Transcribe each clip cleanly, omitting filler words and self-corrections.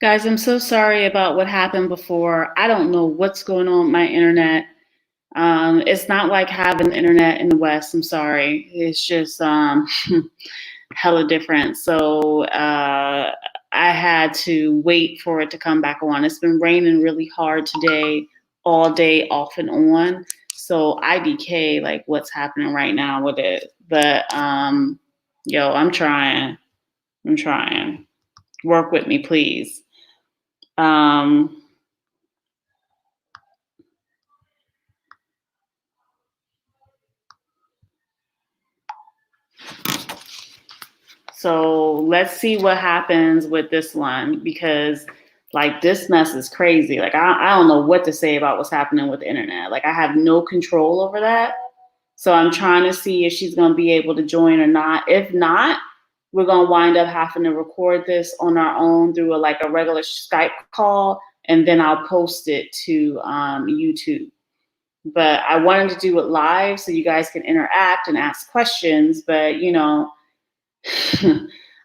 Guys, I'm so sorry about what happened before. I don't know what's going on with my internet. It's not like having internet in the West. I'm sorry. It's just hella different. So I had to wait for it to come back on. It's been raining really hard today, all day, off and on. So IDK, like what's happening right now with it. But yo, I'm trying. I'm trying. Work with me, please. Um, So let's see what happens with this one because like this mess is crazy. Like I don't know what to say about what's happening with the internet. Like I have no control over that. So I'm trying to see if she's gonna be able to join or not. If not, we're gonna wind up having to record this on our own through like a regular Skype call, and then I'll post it to YouTube. But I wanted to do it live so you guys can interact and ask questions. But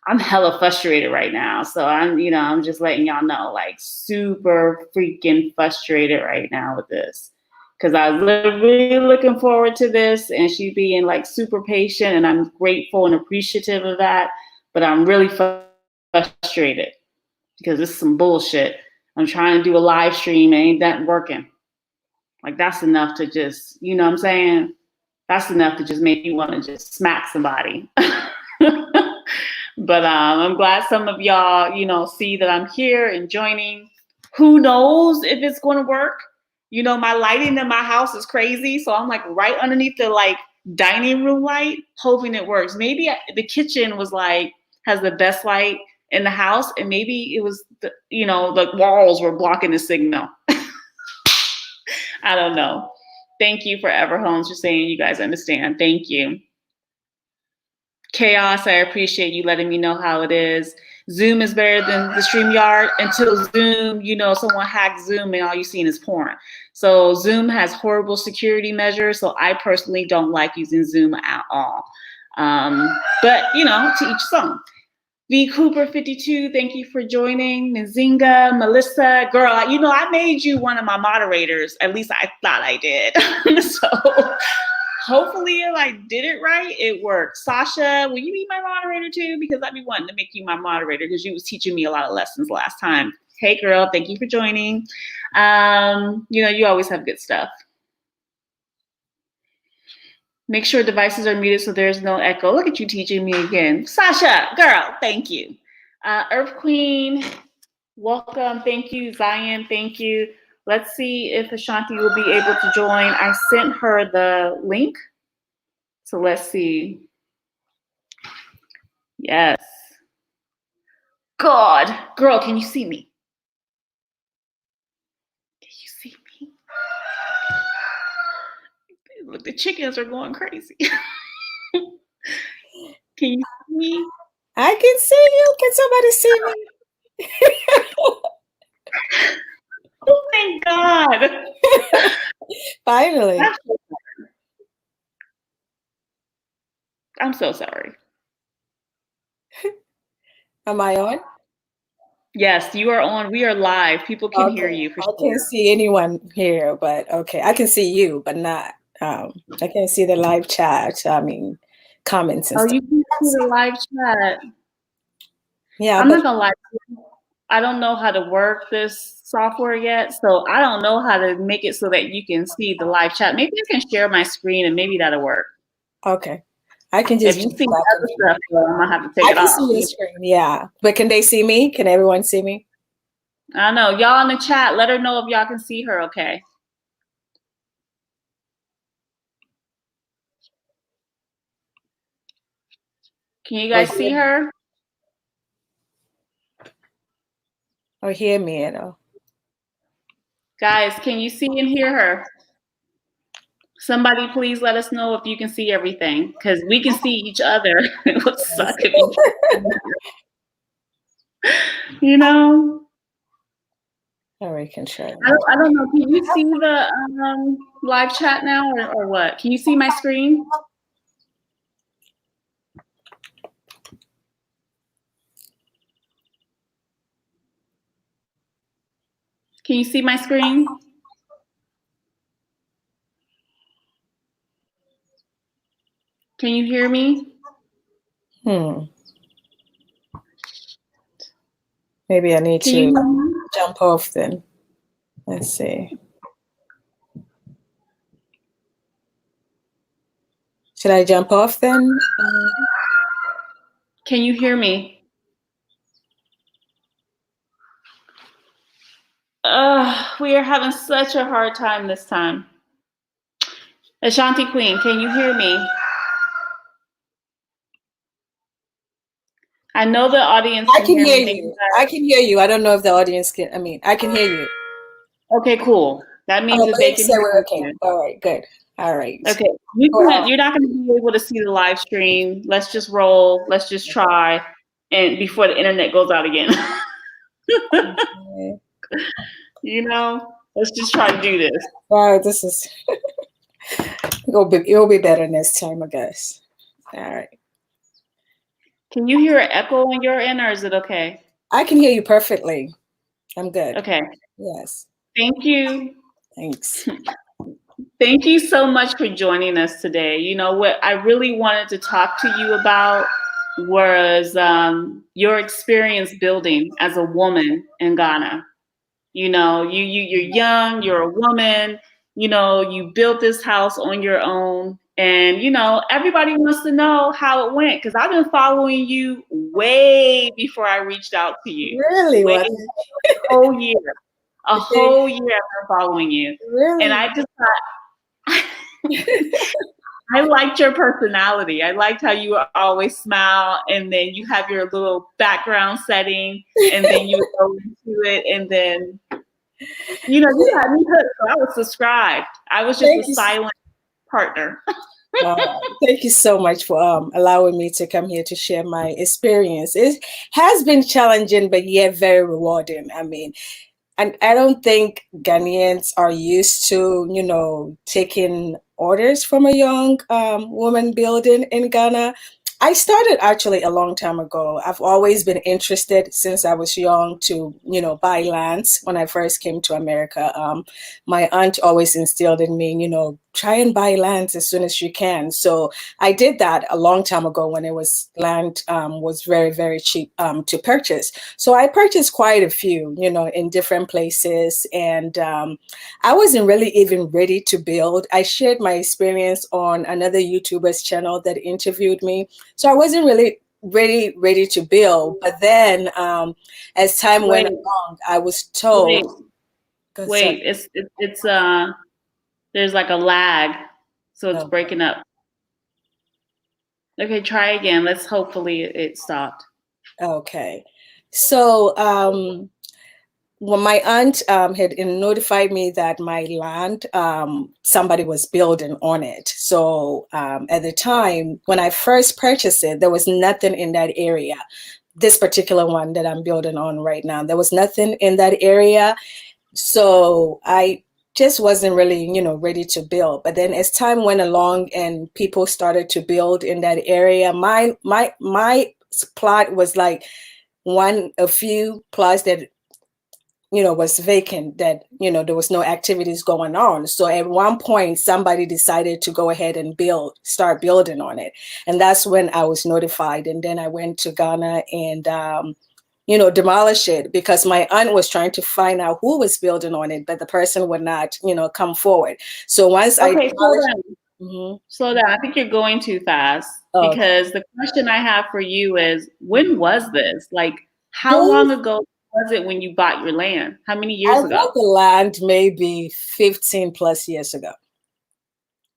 I'm hella frustrated right now. So I'm just letting y'all know, like super freaking frustrated right now with this. Cause I was really looking forward to this and she being like super patient and I'm grateful and appreciative of that. But I'm really frustrated because this is some bullshit. I'm trying to do a live stream and ain't that working. Like that's enough to just, you know what I'm saying? That's enough to just make you want to just smack somebody. But I'm glad some of y'all, see that I'm here and joining. Who knows if it's going to work? My lighting in my house is crazy. So I'm like right underneath the like dining room light, hoping it works. Maybe the kitchen was like, has the best light in the house. And maybe it was, the walls were blocking the signal. I don't know. Thank you for Everhomes for saying you guys understand. Thank you. Chaos, I appreciate you letting me know how it is. Zoom is better than the StreamYard until Zoom, someone hacked Zoom and all you've seen is porn. So Zoom has horrible security measures. So I personally don't like using Zoom at all. But, to each his own. V Cooper 52, thank you for joining. Nzinga, Melissa, girl, I made you one of my moderators. At least I thought I did. So hopefully if I did it right, it worked. Sasha, will you be my moderator too? Because I'd be wanting to make you my moderator because you was teaching me a lot of lessons last time. Hey girl, thank you for joining. You always have good stuff. Make sure devices are muted so there's no echo. Look at you teaching me again. Sasha, girl, thank you. Earth Queen, welcome. Thank you. Zion, thank you. Let's see if Ashanti will be able to join. I sent her the link. So let's see. Yes. God, girl, can you see me? Can you see me? Look, the chickens are going crazy. Can you see me? I can see you. Can somebody see me? Oh, thank God. Finally. I'm so sorry. Am I on? Yes, you are on. We are live. People can hear you for sure. I can't see anyone here, but okay. I can see you, but not. I can't see the live chat. I mean, comments and stuff. You can see the live chat. Yeah, I'm not gonna lie to you. I don't know how to work this software yet, so I don't know how to make it so that you can see the live chat. Maybe I can share my screen and maybe that'll work. Okay. I can just. If you see other stuff, I'm gonna have to take it off. I can see your screen, yeah. But can they see me? Can everyone see me? I know. Y'all in the chat, let her know if y'all can see her, okay? Can you guys see her? Or hear me, Guys, can you see and hear her? Somebody please let us know if you can see everything, because we can see each other. It would suck if All right, can try. I don't know. Can you see the live chat now or what? Can you see my screen? Can you see my screen? Can you hear me? Maybe I need Can to you jump off then. Let's see. Should I jump off then? Can you hear me? We are having such a hard time this time. AshantiQueen, can you hear me? I know the audience I can can hear hear me. you. I can hear you. I don't know if the audience can. I mean, I can hear you. Okay, cool. That means Oh, that but they you can said hear we're okay. me. All right, good. All right. Okay, Well, you're not going to be able to see the live stream. Let's just roll. Let's just try, and before the internet goes out again. okay. You know, let's just try to do this. Wow, this is it'll be better next time, I guess. All right. Can you hear an echo on your end, or is it okay? I can hear you perfectly. I'm good. Okay. Yes. Thank you. Thanks. Thank you so much for joining us today. You know, what I really wanted to talk to you about was your experience building as a woman in Ghana. You know, you're young, you're a woman, you know, you built this house on your own. And, you know, everybody wants to know how it went because I've been following you way before I reached out to you. Really? Way, What? a whole year. A whole year I've been following you. Really? And I just thought, I liked your personality. I liked how you always smile and then you have your little background setting and then you would go into it and then, you know, you had me hooked. So I was subscribed. I was just a silent partner. Thank you so much for allowing me to come here to share my experience. It has been challenging, but yet very rewarding. I mean, and I don't think Ghanaians are used to, you know, taking orders from a young woman building in Ghana. I started actually a long time ago. I've always been interested since I was young to, you know, buy lands when I first came to America. My aunt always instilled in me, you know, try and buy lands as soon as you can. So I did that a long time ago when it was land was very, very cheap to purchase. So I purchased quite a few, you know, in different places. And I wasn't really even ready to build. I shared my experience on another YouTuber's channel that interviewed me. So I wasn't really ready to build. But then as time went along, I was told. Wait, it's there's like a lag, so it's breaking up. Okay, try again. Let's hopefully it stopped. Okay. So when my aunt had notified me that my land, somebody was building on it. So at the time when I first purchased it, there was nothing in that area. This particular one that I'm building on right now, there was nothing in that area. So I just wasn't really, you know, ready to build. But then as time went along and people started to build in that area, my plot was like a few plots that, you know, was vacant, that, you know, there was no activities going on. So at one point, somebody decided to go ahead and start building on it. And that's when I was notified. And then I went to Ghana and, you know, demolish it because my aunt was trying to find out who was building on it, but the person would not, you know, come forward. So once slow down. I think you're going too fast because the question I have for you is, when was this? Like, how long ago was it when you bought your land? How many years ago? I bought the land maybe 15 plus years ago.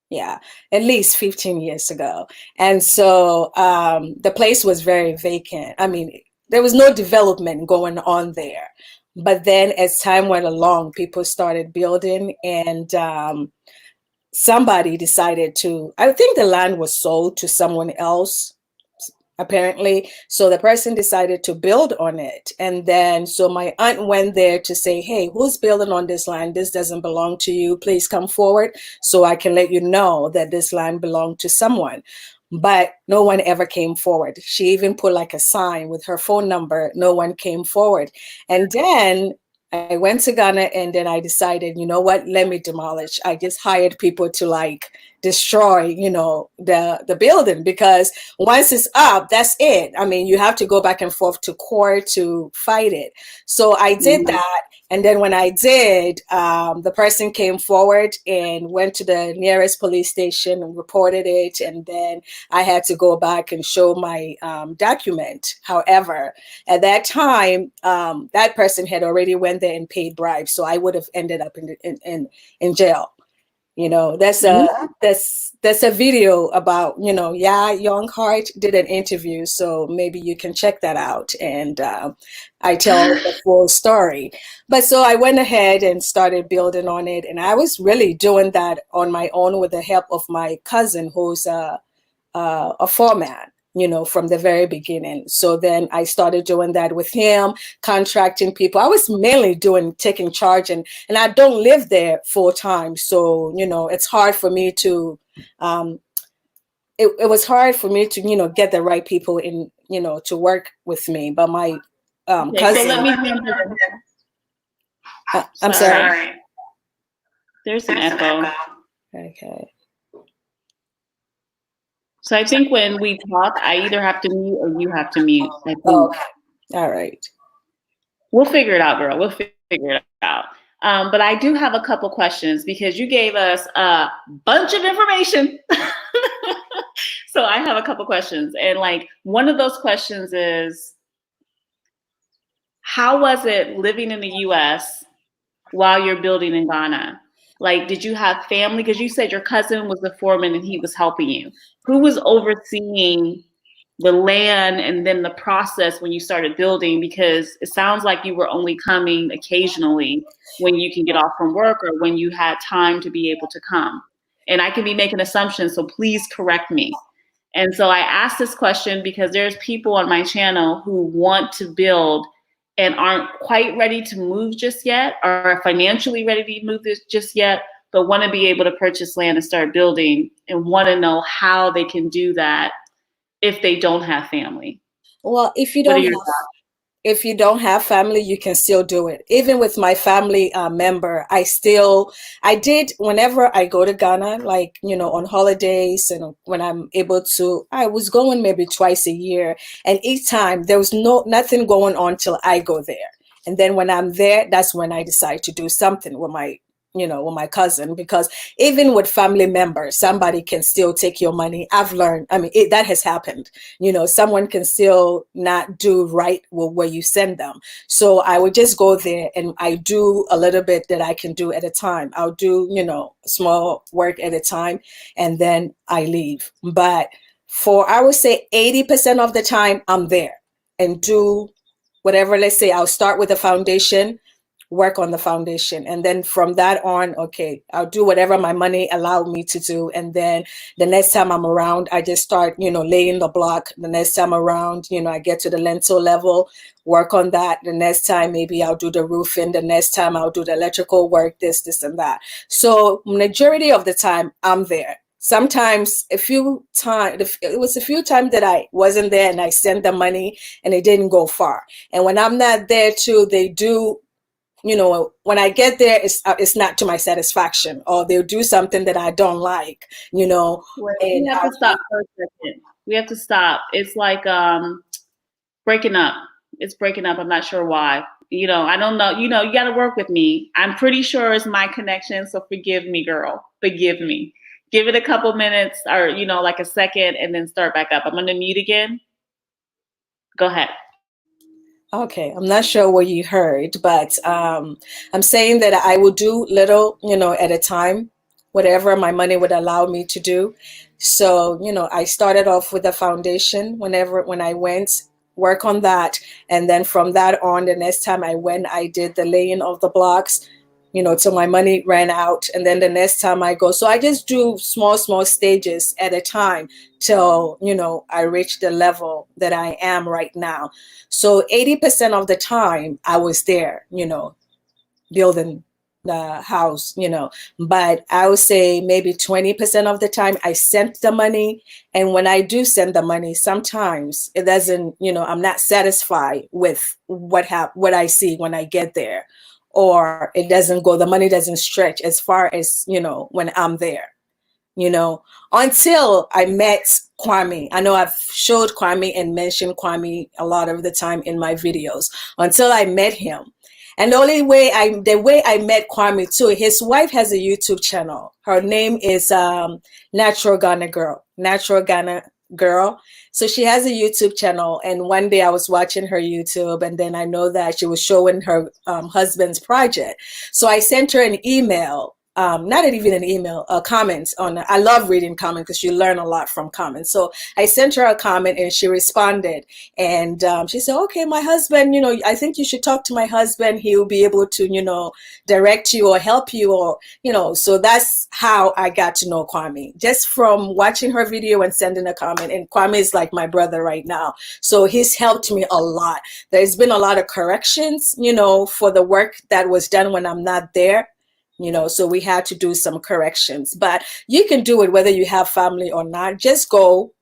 Yeah, at least 15 years ago. And so the place was very vacant. I mean, there was no development going on there. But then as time went along, people started building and somebody decided to, I think the land was sold to someone else, apparently. So the person decided to build on it. And then, so my aunt went there to say, hey, who's building on this land? This doesn't belong to you. Please come forward so I can let you know that this land belonged to someone. But no one ever came forward. She even put like a sign with her phone number. No one came forward. And then I went to Ghana and then I decided, you know what, let me demolish. I just hired people to like destroy, you know, the building, because once it's up, that's it. I mean, you have to go back and forth to court to fight it. So I did that. And then when I did, the person came forward and went to the nearest police station and reported it. And then I had to go back and show my document. However, at that time, that person had already went there and paid bribes, so I would have ended up in jail. You know, that's a video about, you know, Young Heart did an interview, so maybe you can check that out. And I tell the full story. But so I went ahead and started building on it, and I was really doing that on my own with the help of my cousin, who's a foreman, you know, from the very beginning. So then I started doing that with him, contracting people. I was mainly taking charge, and I don't live there full time. So, you know, it's hard for me to, it was hard for me to, you know, get the right people in, you know, to work with me. But my cousin. So let me I'm sorry. There's an echo. Okay. So I think when we talk, I either have to mute or you have to mute. I think. Okay. All right. We'll figure it out, girl. We'll figure it out. But I do have a couple questions because you gave us a bunch of information. So I have a couple questions. And like one of those questions is, how was it living in the US while you're building in Ghana? Like, did you have family? Because you said your cousin was the foreman and he was helping you. Who was overseeing the land and then the process when you started building? Because it sounds like you were only coming occasionally when you can get off from work or when you had time to be able to come. And I can be making assumptions, so please correct me. And so I asked this question because there's people on my channel who want to build and aren't quite ready to move just yet, or are financially ready to move this just yet, but want to be able to purchase land and start building and want to know how they can do that if they don't have family. Well, if you don't have family, you can still do it. Even with my family member, I did whenever I go to Ghana, like, you know, on holidays and when I'm able to, I was going maybe twice a year. And each time there was nothing going on till I go there. And then when I'm there, that's when I decide to do something with my cousin, because even with family members, somebody can still take your money. I've learned, I mean, that has happened. You know, someone can still not do right with where you send them. So I would just go there and I do a little bit that I can do at a time. I'll do, you know, small work at a time, and then I leave. But I would say 80% of the time I'm there and do whatever. Let's say I'll start with the foundation, work on the foundation, and then from that on, okay, I'll do whatever my money allowed me to do. And then the next time I'm around, I just start, you know, laying the block. The next time around, you know, I get to the lintel level, work on that. The next time maybe I'll do the roofing. The next time I'll do the electrical work, this and that. So majority of the time I'm there. Sometimes it was a few times that I wasn't there and I sent the money and it didn't go far. And when I'm not there too, they do, you know, when I get there, it's not to my satisfaction, or they'll do something that I don't like, you know. We have to stop for a second. We have to stop. It's like breaking up. It's breaking up. I'm not sure why. You know, I don't know. You know, you got to work with me. I'm pretty sure it's my connection. So forgive me, girl. Forgive me. Give it a couple minutes, or, you know, like a second, and then start back up. I'm going to mute again. Go ahead. Okay, I'm not sure what you heard, but I'm saying that I will do little, you know, at a time, whatever my money would allow me to do. So, you know, I started off with the foundation when I went, work on that. And then from that on, the next time I went, I did the laying of the blocks, you know, till my money ran out. And then the next time I go, so I just do small stages at a time till, you know, I reach the level that I am right now. So 80% of the time I was there, you know, building the house, you know, but I would say maybe 20% of the time I sent the money. And when I do send the money, sometimes it doesn't, you know, I'm not satisfied with what I see when I get there. or it doesn't go, the money doesn't stretch as far as, when I'm there, until I met Kwame. I know I've showed Kwame and mentioned Kwame a lot of the time in my videos, until I met him. And the way I met Kwame too, his wife has a YouTube channel. Her name is Natural Ghana Girl. So she has a YouTube channel, and one day I was watching her YouTube, and then I know that she was showing her husband's project. So I sent her an email, not even an email, a comment on. I love reading comments because you learn a lot from comments. So I sent her a comment, and she responded, and she said, "Okay, my husband, I think you should talk to my husband. He'll be able to, direct you or help you, or So that's how I got to know Kwame, just from watching her video and sending a comment. And Kwame is like my brother right now, so he's helped me a lot. There's been a lot of corrections, for the work that was done when I'm not there. So we had to do some corrections, but you can do it whether you have family or not. Just go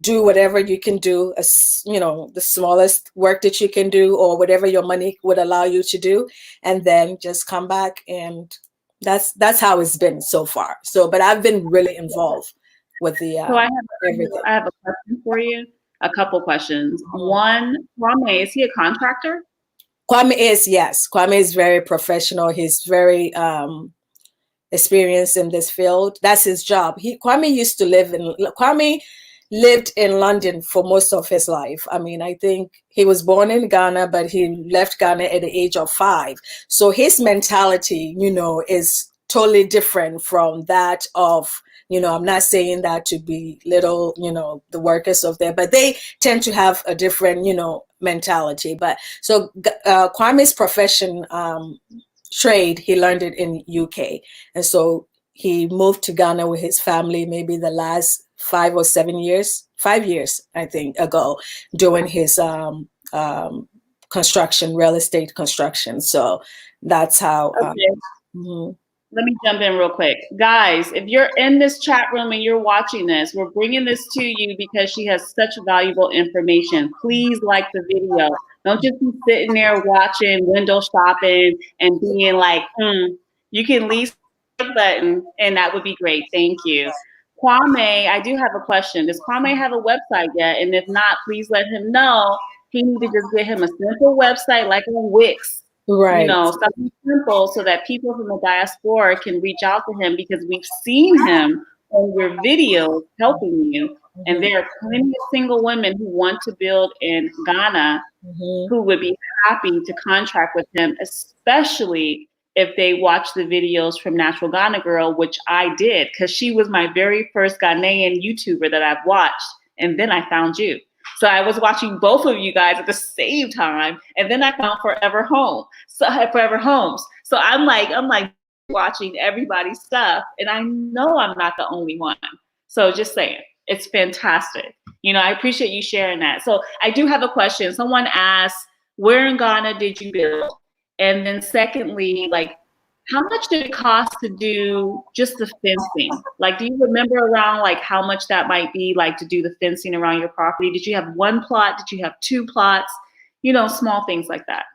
do whatever you can do, the smallest work that you can do, or whatever your money would allow you to do, and then just come back. And that's how it's been so far. So, but I've been really involved with the So everything. I have a question for you. A couple questions. One, Kwame, is he a contractor? Kwame is, yes. Kwame is very professional. He's very experienced in this field. That's his job. Kwame lived in London for most of his life. I mean, I think he was born in Ghana, but he left Ghana at the age of 5. So his mentality, is totally different from that of, I'm not saying that to be little, the workers of there, but they tend to have a different, mentality. But so Kwame's profession, trade, he learned it in UK. And so he moved to Ghana with his family maybe the last 5 or 7 years, 5 years, I think, ago, doing his construction, real estate construction. So that's how. Okay. Let me jump in real quick. Guys, if you're in this chat room and you're watching this, we're bringing this to you because she has such valuable information. Please like the video. Don't just be sitting there watching, window shopping, and being like, You can leave the button, and that would be great. Thank you. Kwame, I do have a question. Does Kwame have a website yet? And if not, please let him know. He need to just get him a simple website like on Wix. Right. Something simple so that people from the diaspora can reach out to him, because we've seen him on your videos helping you. And there are plenty of single women who want to build in Ghana who would be happy to contract with him, especially if they watch the videos from Natural Ghana Girl, which I did, because she was my very first Ghanaian YouTuber that I've watched. And then I found you. So I was watching both of you guys at the same time, and then I found Forever Homes. So I'm like watching everybody's stuff, and I know I'm not the only one. So just saying, it's fantastic. I appreciate you sharing that. So I do have a question. Someone asked, where in Ghana did you build? And then secondly, how much did it cost to do just the fencing? Do you remember around how much that might be to do the fencing around your property? Did you have one plot? Did you have 2 plots? Small things like that.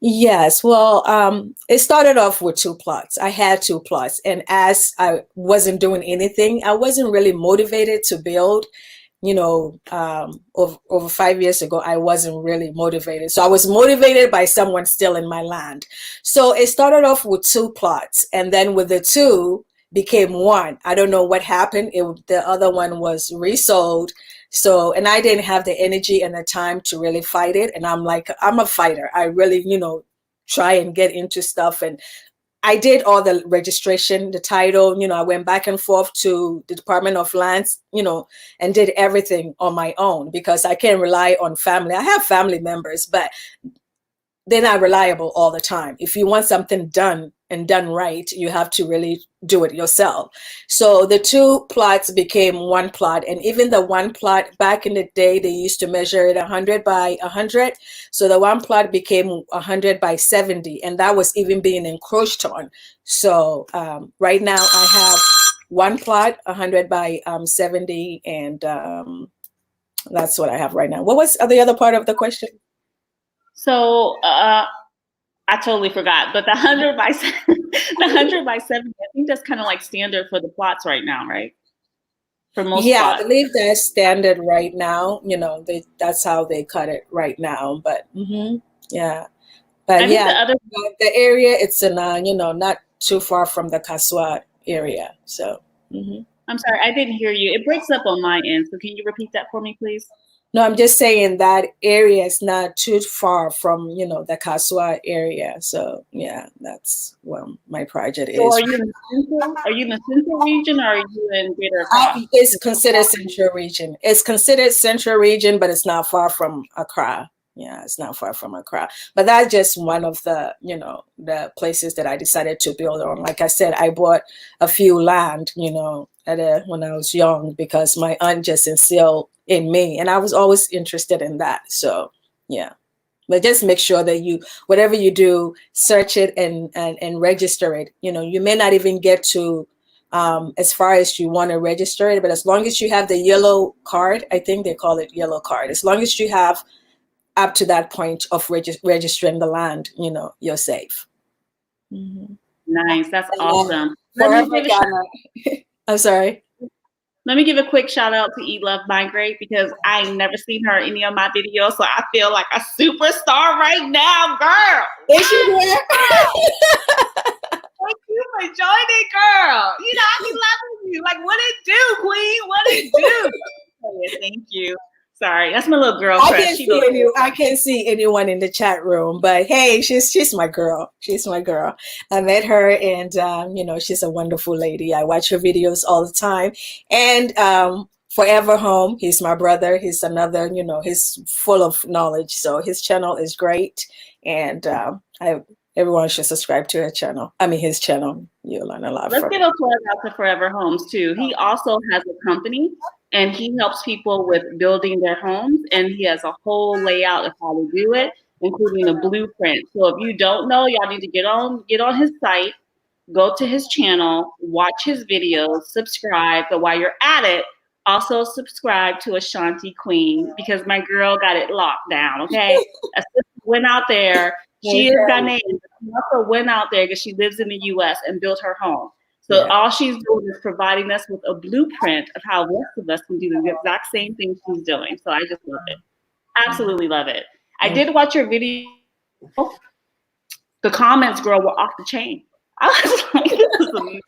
Yes. Well, it started off with 2 plots. I had 2 plots. And as I wasn't doing anything, I wasn't really motivated to build. Over 5 years ago, I wasn't really motivated. So I was motivated by someone still in my land. So it started off with 2 plots, and then with the 2 became 1. I don't know what happened. The other one was resold. So, and I didn't have the energy and the time to really fight it. And I'm a fighter. I really, try and get into stuff. And I did all the registration, the title, I went back and forth to the Department of Lands, and did everything on my own, because I can't rely on family. I have family members, but they're not reliable all the time. If you want something done and done right, you have to really do it yourself. So the 2 plots became 1 plot. And even the 1 plot, back in the day, they used to measure it 100 by 100. So the 1 plot became 100 by 70. And that was even being encroached on. So right now I have 1 plot, 100 by 70. And that's what I have right now. What was the other part of the question? So I totally forgot, but the 100 by the 100 by 70, I think that's kind of like standard for the plots right now, right? For most Yeah, I plots. believe that's standard right now. That's how they cut it right now. But yeah, but I think the yeah, other, the area it's in, not too far from the Kaswa area. So. I'm sorry, I didn't hear you. It breaks up on my end, so can you repeat that for me, please? No, I'm just saying that area is not too far from, the Kaswa area. So yeah, that's where my project So is. are you in the central region or are you in Greater Accra? It's considered central region. It's considered central region, but it's not far from Accra. Yeah, it's not far from Accra. But that's just one of the, the places that I decided to build on. Like I said, I bought a few land, when I was young because my aunt just instilled in me, and I was always interested in that. So yeah. But just make sure that whatever you do, search it and register it. You may not even get to as far as you want to register it, but as long as you have the yellow card, I think they call it yellow card. As long as you have up to that point of registering the land, you're safe. Nice, that's awesome. Let me Forever give a Ghana. I'm sorry. Let me give a quick shout out to Eat Love Migrate because I never seen her in any of my videos, so I feel like a superstar right now, girl. Is she there? Thank you for joining, girl. I be loving you. Like, what it do, Queen? What it do? Thank you. Sorry, that's my little girl crush. I can't see anyone in the chat room, but hey, she's my girl. She's my girl. I met her, and she's a wonderful lady. I watch her videos all the time, and Forever Home. He's my brother. He's another. He's full of knowledge. So his channel is great, and everyone should subscribe to her channel. I mean, his channel. You'll learn a lot. Let's give a plug out to Forever Homes too. He also has a company, and he helps people with building their homes. And he has a whole layout of how to do it, including a blueprint. So if you don't know, y'all need to get on his site, go to his channel, watch his videos, subscribe. But while you're at it, also subscribe to AshantiQueen because my girl got it locked down. Okay, a sister went out there. She is Ghanaian. She also went out there because she lives in the U.S. and built her home. So all she's doing is providing us with a blueprint of how the rest of us can do the exact same thing she's doing. So I just love it. Absolutely love it. I did watch your video. The comments, girl, were off the chain. I was like, this is amazing.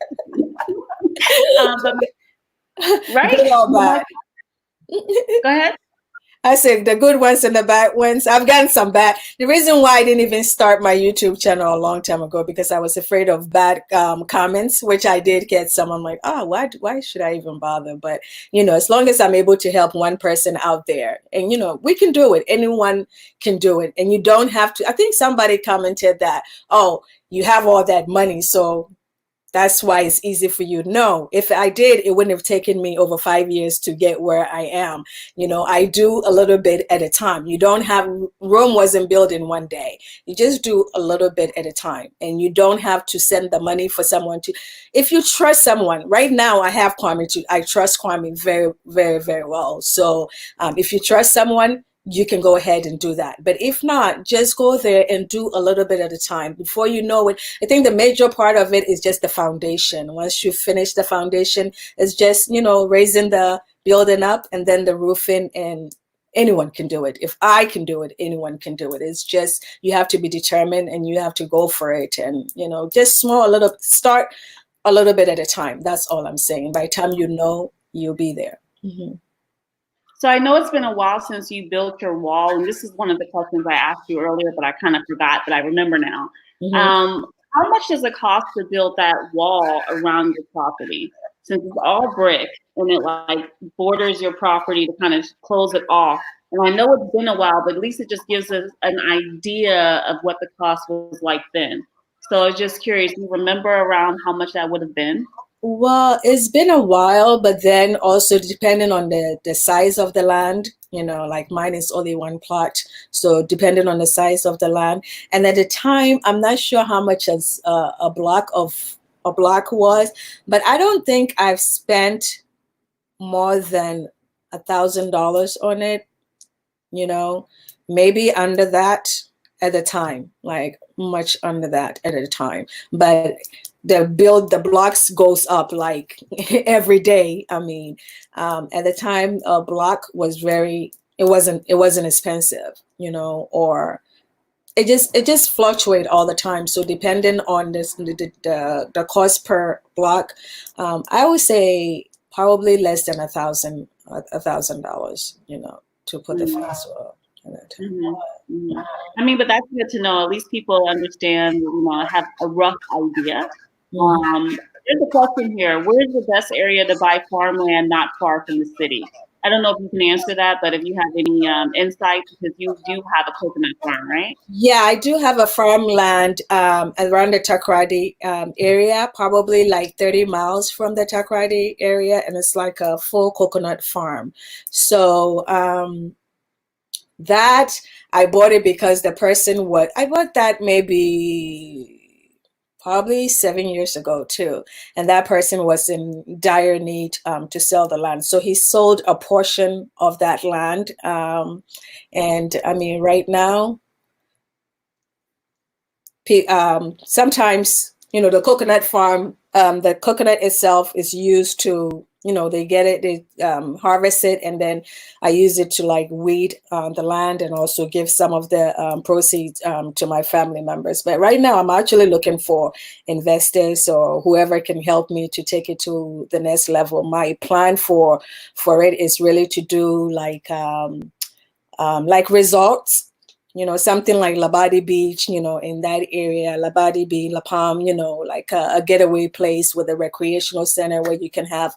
Right? Go ahead. I said the good ones and the bad ones. I've gotten some bad. The reason why I didn't even start my YouTube channel a long time ago because I was afraid of bad comments, which I did get some. I'm like, oh, why should I even bother? But as long as I'm able to help one person out there, and we can do it. Anyone can do it, and you don't have to. I think somebody commented that, oh, you have all that money, so that's why it's easy for you. No, if I did, it wouldn't have taken me over 5 years to get where I am. I do a little bit at a time. You don't have, Rome wasn't built in one day. You just do a little bit at a time. And you don't have to send the money for someone to, if you trust someone, right now I have Kwame too. I trust Kwame very, very, very well. So if you trust someone, you can go ahead and do that. But if not, just go there and do a little bit at a time. Before you know it, I think the major part of it is just the foundation. Once you finish the foundation, it's just, raising the building up and then the roofing, and anyone can do it. If I can do it, anyone can do it. It's just, you have to be determined and you have to go for it. And, just start a little bit at a time. That's all I'm saying. By the time you'll be there. Mm-hmm. So I know it's been a while since you built your wall, and this is one of the questions I asked you earlier, but I kind of forgot, but I remember now. Mm-hmm. How much does it cost to build that wall around your property? Since it's all brick and it borders your property to kind of close it off. And I know it's been a while, but at least it just gives us an idea of what the cost was like then. So I was just curious, do you remember around how much that would have been? Well, it's been a while, but then also depending on the size of the land, like mine is only one plot. So depending on the size of the land. And at the time, I'm not sure how much a block was, but I don't think I've spent more than $1,000 on it, maybe under that. at the time, like much under that at the time. But the blocks goes up like every day. I mean, at the time, a block was it wasn't expensive, or it just fluctuate all the time. So depending on the cost per block, I would say probably less than $1,000, to put the fence up. I mean, but that's good to know. At least people understand, have a rough idea. There's a question here. Where's the best area to buy farmland not far from the city? I don't know if you can answer that, but if you have any insight, because you do have a coconut farm, right? Yeah, I do have a farmland around the Takoradi area, probably like 30 miles from the Takoradi area, and it's like a full coconut farm. So that I bought it because the person I bought that maybe probably 7 years ago too, and that person was in dire need to sell the land, so he sold a portion of that land, and I mean, right now, sometimes the coconut farm, the coconut itself is used to, they get it, they harvest it, and then I use it to like weed the land and also give some of the proceeds to my family members. But right now I'm actually looking for investors or whoever can help me to take it to the next level. My plan for it is really to do like resorts, something like Labadi Beach, in that area, Labadi Beach, La Palm, like a getaway place with a recreational center where you can have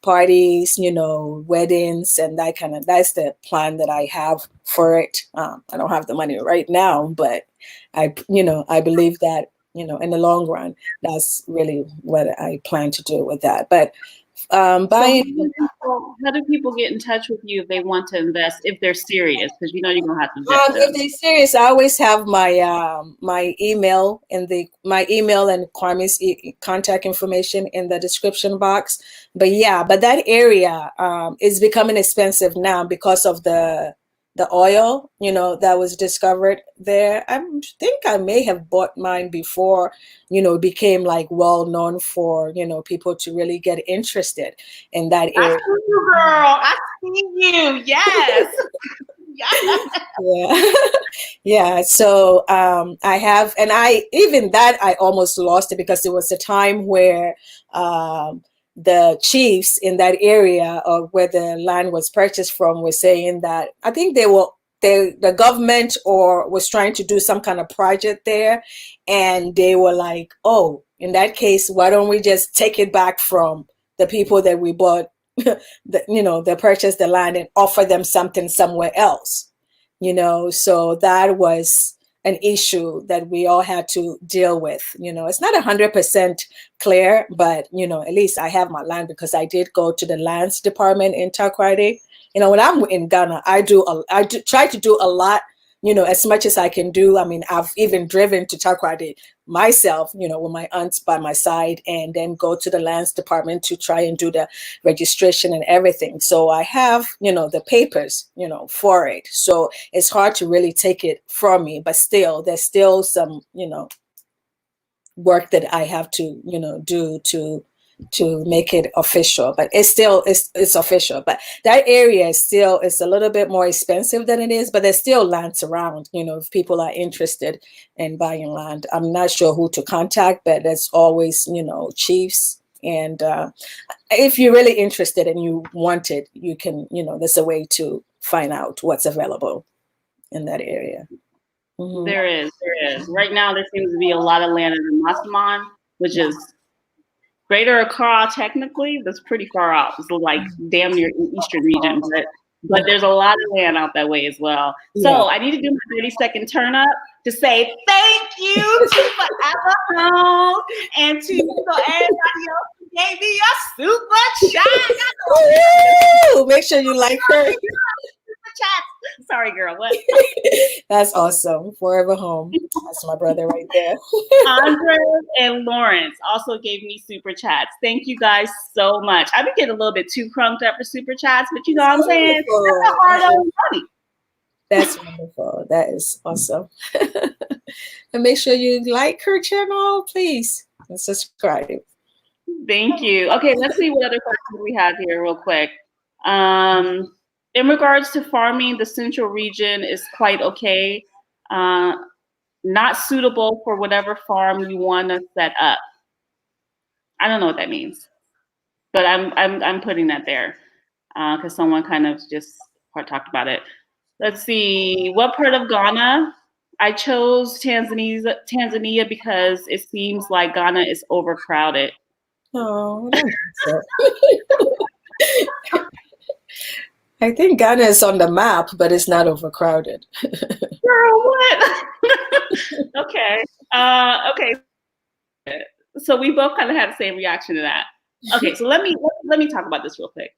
parties, weddings, and that's the plan that I have for it. I don't have the money right now, but I believe that, in the long run, that's really what I plan to do with that. But buying. So how do people get in touch with you if they want to invest, if they're serious? Because you're gonna have to vet them. If they're serious, I always have my my email and Kwame's contact information in the description box. But that area is becoming expensive now because of the oil, that was discovered there. I think I may have bought mine before, it became like well known for, people to really get interested in that area. I see you, girl. I see you. Yes. Yeah. Yeah. So I have, and I almost lost it because it was a time where the chiefs in that area of where the land was purchased from were saying that I think the government or was trying to do some kind of project there, and they were like, oh, in that case, why don't we just take it back from the people that we bought they purchased the land and offer them something somewhere else, so that was an issue that we all had to deal with. It's not 100% clear, but at least I have my land because I did go to the lands department in Takoradi. When I'm in Ghana, I try to do a lot, as much as I can do. I mean, I've even driven to Takoradi myself, with my aunts by my side, and then go to the lands department to try and do the registration and everything. So I have, the papers, for it. So it's hard to really take it from me, but still, there's still some, work that I have to, do to make it official, but it's official. But that area is a little bit more expensive than it is, but there's still lands around, if people are interested in buying land. I'm not sure who to contact, but there's always, chiefs. And if you're really interested and you want it, you can, there's a way to find out what's available in that area. Mm-hmm. There is. Right now, there seems to be a lot of land in Masaman, which is Greater Accra. Technically, that's pretty far out. It's like damn near eastern region, but there's a lot of land out that way as well. So I need to do my 30-second turn up to say thank you to Forever Home and to everybody else who gave me a super chat. Make sure you like her. Chat. Sorry, girl. What? That's awesome. Forever Home. That's my brother right there. Andres and Lawrence also gave me super chats. Thank you guys so much. I've been getting a little bit too crunked up for super chats, but you know what I'm saying? That's a hard-earned money. That's wonderful. That is awesome. And make sure you like her channel, please, and subscribe. Thank you. Okay, let's see what other questions we have here real quick. In regards to farming, the central region is quite okay. Not suitable for whatever farm you want to set up. I don't know what that means, but I'm putting that there because someone kind of just talked about it. Let's see, what part of Ghana? I chose Tanzania because it seems like Ghana is overcrowded. Oh, I don't think so. I think Ghana is on the map, but it's not overcrowded. Girl, what? Okay. Okay. So we both kind of had the same reaction to that. Okay, so let me talk about this real quick.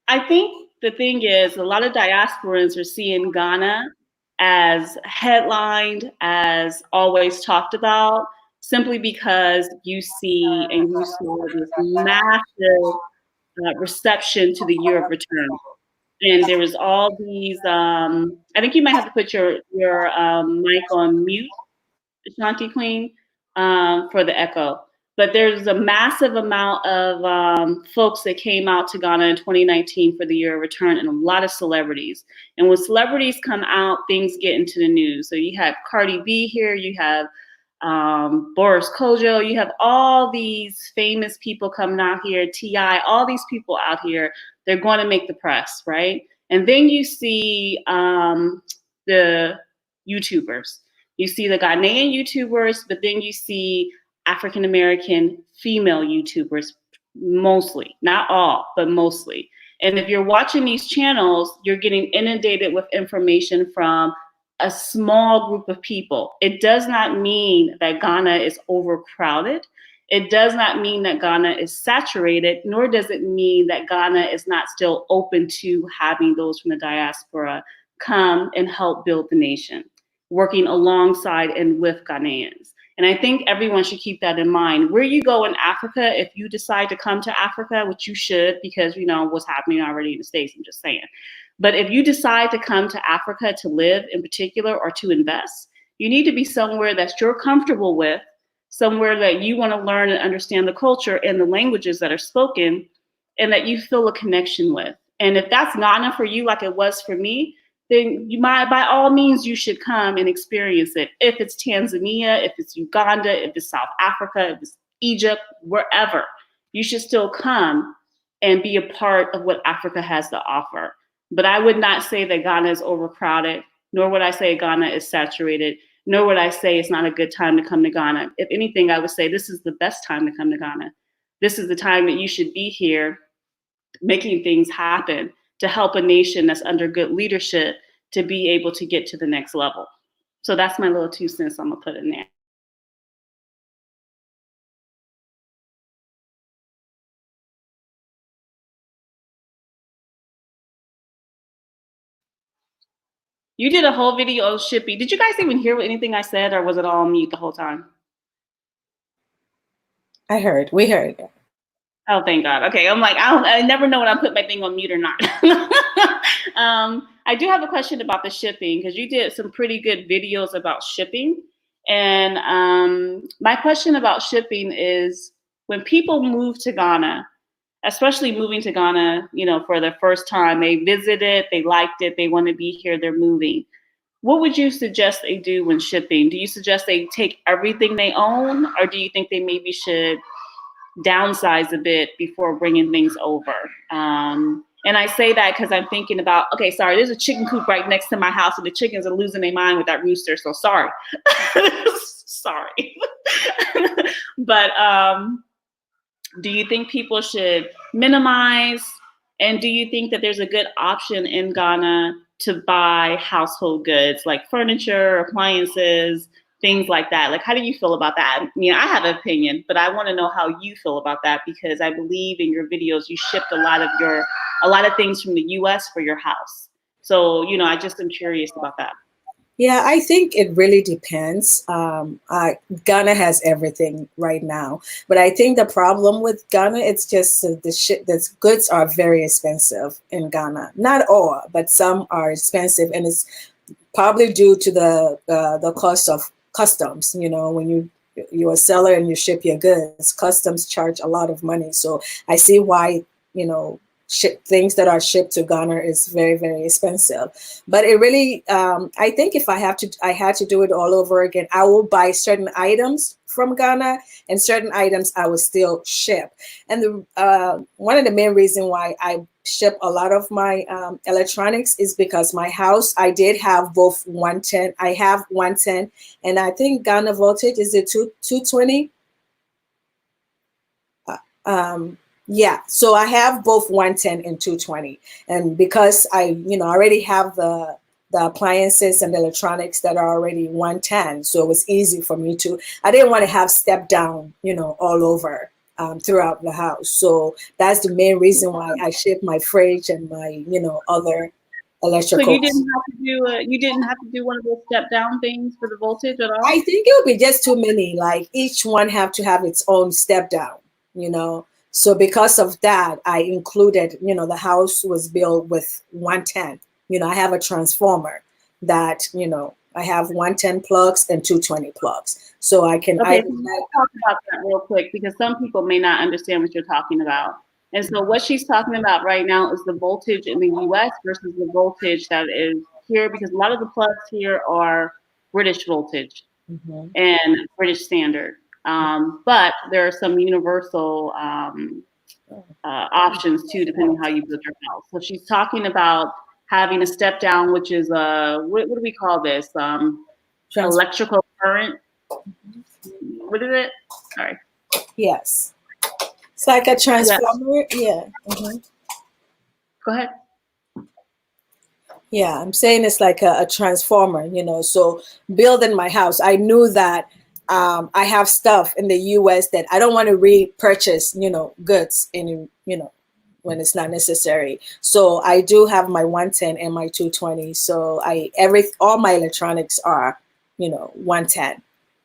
I think the thing is, a lot of diasporans are seeing Ghana as headlined, as always talked about, simply because you see and you saw this massive reception to the year of return. And there was all these, I think you might have to put your mic on mute, AshantiQueen, for the echo. But there's a massive amount of folks that came out to Ghana in 2019 for the year of return, and a lot of celebrities. And when celebrities come out, things get into the news. So you have Cardi B here, you have Boris Kojo, you have all these famous people coming out here, T.I., all these people out here, they're going to make the press, right? And then you see the YouTubers. You see the Ghanaian YouTubers, but then you see African American female YouTubers, mostly, not all, but mostly. And if you're watching these channels, you're getting inundated with information from a small group of people. It does not mean that Ghana is overcrowded. It does not mean that Ghana is saturated, nor does it mean that Ghana is not still open to having those from the diaspora come and help build the nation, working alongside and with Ghanaians. And I think everyone should keep that in mind. Where you go in Africa, if you decide to come to Africa, which you should, because you know what's happening already in the States, I'm just saying. But if you decide to come to Africa to live in particular or to invest, you need to be somewhere that you're comfortable with, somewhere that you want to learn and understand the culture and the languages that are spoken, and that you feel a connection with. And if that's not enough for you, like it was for me, then you might, by all means, you should come and experience it. If it's Tanzania, if it's Uganda, if it's South Africa, if it's Egypt, wherever, you should still come and be a part of what Africa has to offer. But I would not say that Ghana is overcrowded, nor would I say Ghana is saturated, nor would I say it's not a good time to come to Ghana. If anything, I would say this is the best time to come to Ghana. This is the time that you should be here making things happen to help a nation that's under good leadership to be able to get to the next level. So that's my little 2 cents I'm gonna put in there. You did a whole video of shipping. Did you guys even hear anything I said, or was it all mute the whole time? We heard. Oh, thank God. Okay, I'm like, I never know when I put my thing on mute or not. I do have a question about the shipping, because you did some pretty good videos about shipping. And my question about shipping is, when people move to Ghana, especially moving to Ghana, you know, for the first time, they visited, they liked it, they want to be here, they're moving. What would you suggest they do when shipping? Do you suggest they take everything they own, or do you think they maybe should downsize a bit before bringing things over? And I say that because I'm thinking about, okay, sorry, there's a chicken coop right next to my house, and the chickens are losing their mind with that rooster, so sorry. Sorry. But do you think people should minimize? And do you think that there's a good option in Ghana to buy household goods like furniture, appliances, things like that? Like, how do you feel about that? I mean, I have an opinion, but I want to know how you feel about that, because I believe in your videos you shipped a lot of things from the US for your house. So, you know, I just am curious about that. Yeah, I think it really depends. Ghana has everything right now, but I think the problem with Ghana, it's just the goods are very expensive in Ghana. Not all, but some are expensive, and it's probably due to the cost of customs. You know, when you're a seller and you ship your goods, customs charge a lot of money. So I see why, you know, things that are shipped to Ghana is very, very expensive. But it really, I think if I had to do it all over again, I will buy certain items from Ghana, and certain items I will still ship. And one of the main reasons why I ship a lot of my electronics is because my house, I did have both 110. I have 110, and I think Ghana voltage is it 220. Yeah, so I have both 110 and 220, and because I, you know, already have the appliances and the electronics that are already 110, so it was easy for me to. I didn't want to have step down, you know, all over throughout the house. So that's the main reason why I ship my fridge and my, you know, other So electrical. you didn't have to do one of those step down things for the voltage at all? I think it would be just too many. Like each one have to have its own step down, you know. So because of that, I included, you know, the house was built with 110. You know, I have a transformer that, you know, I have 110 plugs and 220 plugs. So I can Okay, so let's talk about that real quick because some people may not understand what you're talking about. And so what she's talking about right now is the voltage in the US versus the voltage that is here, because a lot of the plugs here are British voltage and British standard. But there are some universal options too, depending on how you build your house. So she's talking about having a step down, which is what do we call this? Electrical current. What is it? Sorry. Yes. It's like a transformer. Yeah. Go ahead. Yeah, I'm saying it's like a transformer, you know. So building my house, I knew that I have stuff in the US that I don't want to repurchase, you know, goods in, you know, when it's not necessary. So I do have my 110 and my 220. So all my electronics are, you know, 110.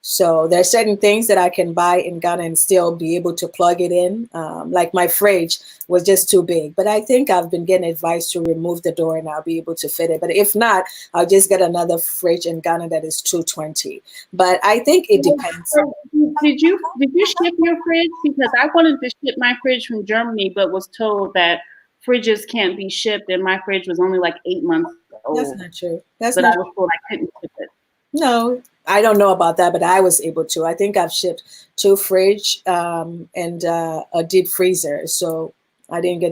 So there's certain things that I can buy in Ghana and still be able to plug it in. Like my fridge was just too big, but I think I've been getting advice to remove the door and I'll be able to fit it. But if not, I'll just get another fridge in Ghana that is 220. But I think it depends. Did you ship your fridge? Because I wanted to ship my fridge from Germany, but was told that fridges can't be shipped, and my fridge was only like 8 months old. That's not true. That's but not I was told I couldn't ship it. No, I don't know about that, but I was able to. I think I've shipped 2 fridge and a deep freezer. So I didn't get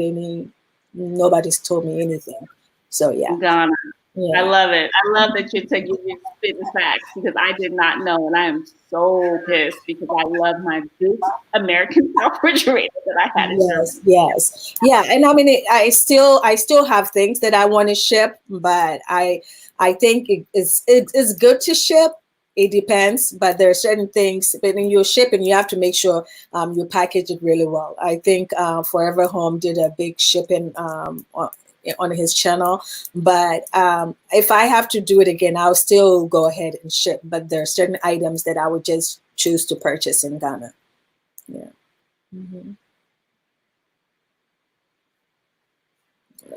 nobody's told me anything. So yeah. Ghana. Yeah. I love it. I love that you're taking your spitting facts because I did not know, and I am so pissed because I love my big American refrigerator that I had. Yes. Yeah, and I mean, I still have things that I want to ship, but I think it's good to ship. It depends, but there are certain things. But when you're shipping, you have to make sure you package it really well. I think Forever Home did a big shipping on his channel, but if I have to do it again, I'll still go ahead and ship. But there are certain items that I would just choose to purchase in Ghana. Yeah.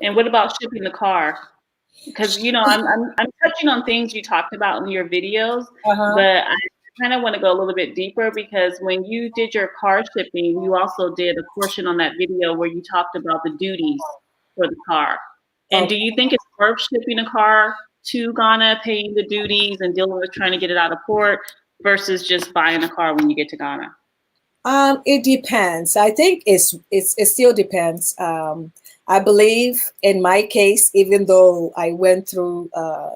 And what about shipping the car? Because you know, I'm touching on things you talked about in your videos, but I kind of want to go a little bit deeper because when you did your car shipping, you also did a portion on that video where you talked about the duties for the car. And do you think it's worth shipping a car to Ghana, paying the duties and dealing with trying to get it out of port versus just buying a car when you get to Ghana? It depends. I think it still depends. I believe in my case, even though I went through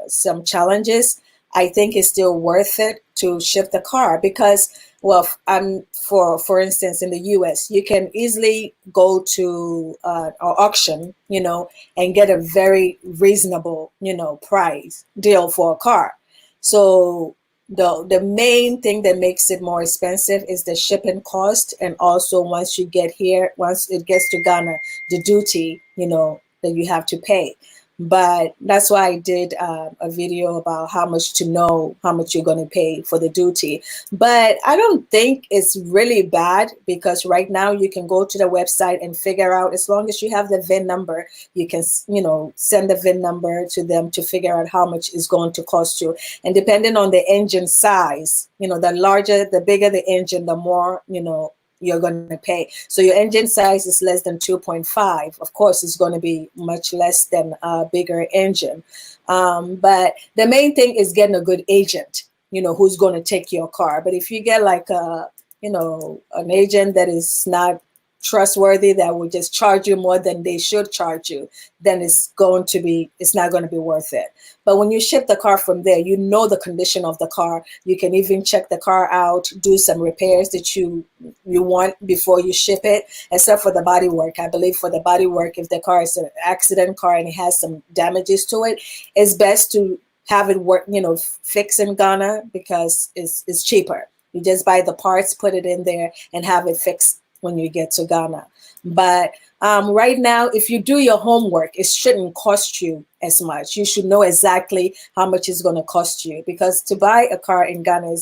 some challenges, I think it's still worth it to ship the car because, well, for instance, in the US, you can easily go to an auction, you know, and get a very reasonable, you know, price deal for a car. So the main thing that makes it more expensive is the shipping cost, and also once you get here, once it gets to Ghana, the duty, you know, that you have to pay. But that's why I did a video about how much to know how much you're going to pay for the duty. But I don't think it's really bad, because right now you can go to the website and figure out, as long as you have the VIN number, you can, you know, send the VIN number to them to figure out how much it's going to cost you. And depending on the engine size, you know, the bigger the engine, the more, you know, you're going to pay. So your engine size is less than 2.5. Of course, it's going to be much less than a bigger engine. But the main thing is getting a good agent, you know, who's going to take your car. But if you get like you know, an agent that is not trustworthy, that will just charge you more than they should charge you, then it's not going to be worth it. But when you ship the car from there, you know the condition of the car. You can even check the car out, do some repairs that you want before you ship it, except for the body work. I believe for the body work, if the car is an accident car and it has some damages to it, it's best to have it work, you know, fix in Ghana, because it's cheaper. You just buy the parts, put it in there, and have it fixed when you get to Ghana. But right now, if you do your homework, it shouldn't cost you as much. You should know exactly how much it's going to cost you, because to buy a car in Ghana,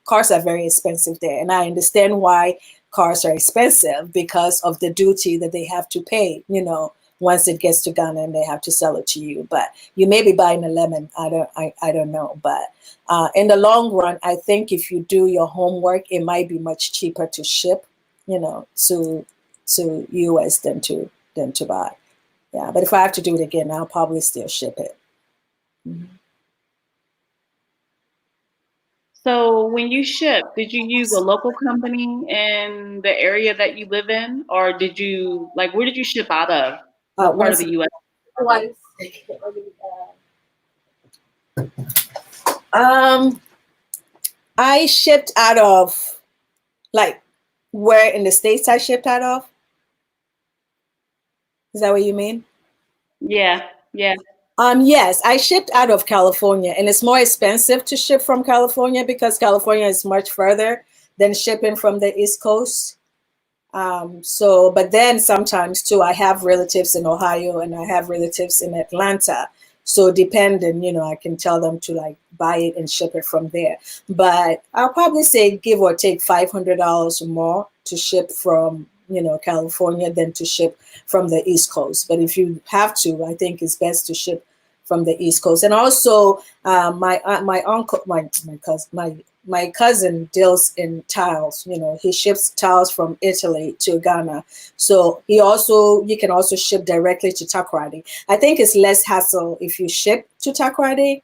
cars are very expensive there. And I understand why cars are expensive, because of the duty that they have to pay, you know, once it gets to Ghana and they have to sell it to you. But you may be buying a lemon. I don't know. But in the long run, I think if you do your homework, it might be much cheaper to ship, you know, to US than to buy. Yeah, but if I have to do it again, I'll probably still ship it. Mm-hmm. So when you ship, did you use a local company in the area that you live in, or did you, like, where did you ship out of? What part of the US? One second. I shipped out of, like, where in the States I shipped out of? Is that what you mean? Yeah, yeah. Yes, I shipped out of California, and it's more expensive to ship from California because California is much further than shipping from the East Coast. But then sometimes too, I have relatives in Ohio and I have relatives in Atlanta. So depending, you know, I can tell them to like buy it and ship it from there. But I'll probably say give or take $500 or more to ship from, you know, California than to ship from the East Coast. But if you have to, I think it's best to ship from the East Coast. And also, my uncle, my cousin deals in tiles. You know, he ships tiles from Italy to Ghana. So you can also ship directly to Takoradi. I think it's less hassle if you ship to Takoradi.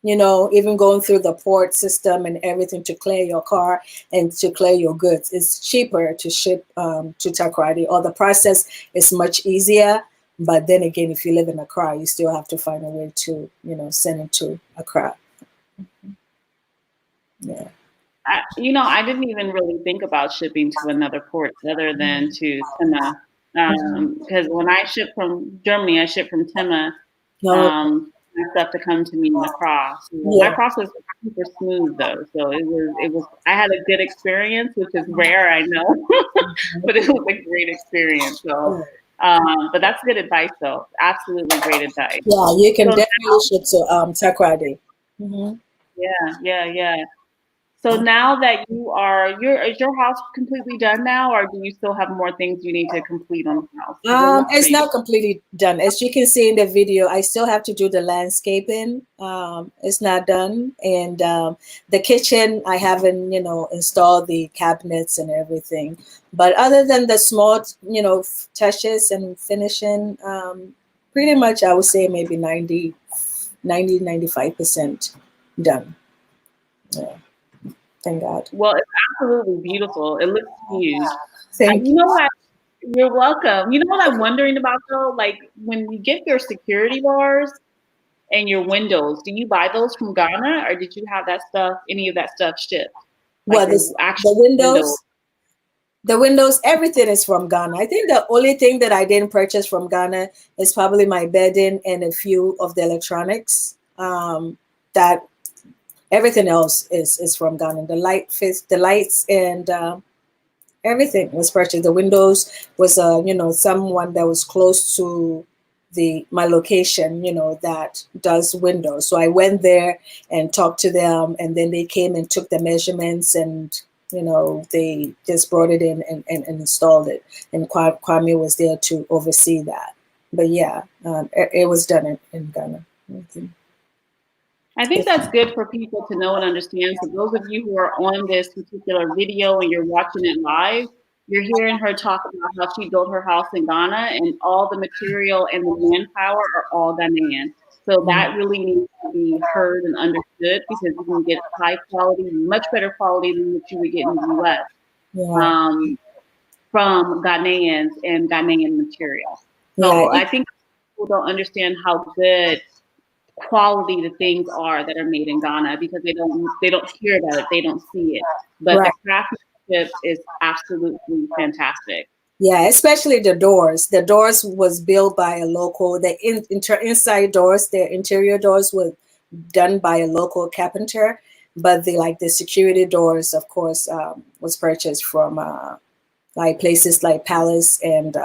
You know, even going through the port system and everything to clear your car and to clear your goods. It's cheaper to ship to Takoradi, or the process is much easier. But then again, if you live in Accra, you still have to find a way to, you know, send it to Accra. Yeah. I didn't even really think about shipping to another port other than to Tema. Because when I ship from Germany, I ship from Tema. No. Stuff to come to me in Accra. So Yeah. my process was super smooth though. So it was I had a good experience, which is rare, I know, but it was a great experience. So but that's good advice though. Absolutely great advice. Yeah, you can So definitely ship to Takoradi. yeah. So now that is your house completely done now, or do you still have more things you need to complete on the house? It's not completely done. As you can see in the video, I still have to do the landscaping. It's not done. And the kitchen, I haven't, you know, installed the cabinets and everything. But other than the small, you know, touches and finishing, pretty much I would say maybe 95% done. Yeah. Thank God. Well, it's absolutely beautiful. It looks huge. Thank You you. know what? You're welcome. You know what I'm wondering about though? Like when you get your security bars and your windows, do you buy those from Ghana, or did you have any of that stuff shipped? Like Well, your the actual windows, windows? everything is from Ghana. I think the only thing that I didn't purchase from Ghana is probably my bedding and a few of the electronics. That everything else is from Ghana. The lights and everything was purchased. The windows was, you know, someone that was close to my location, that does windows. So I went there and talked to them, and then they came and took the measurements, and they just brought it in and installed it. And Kwame was there to oversee that. But yeah, it was done in Ghana. Mm-hmm. I think that's good for people to know and understand. So those of you who are on this particular video and you're watching it live, you're hearing her talk about how she built her house in Ghana, and all the material and the manpower are all Ghanaian. So that really needs to be heard and understood, because you can get high quality, much better quality than what you would get in the US, from Ghanaians and Ghanaian material. So I think people don't understand how good quality the things are that are made in Ghana, because they don't hear about it, they don't see it. But the craftsmanship is absolutely fantastic. Yeah, especially the doors. The doors was built by a local. The inside doors, the interior doors were done by a local carpenter. But the security doors, of course, was purchased from like places like Palace and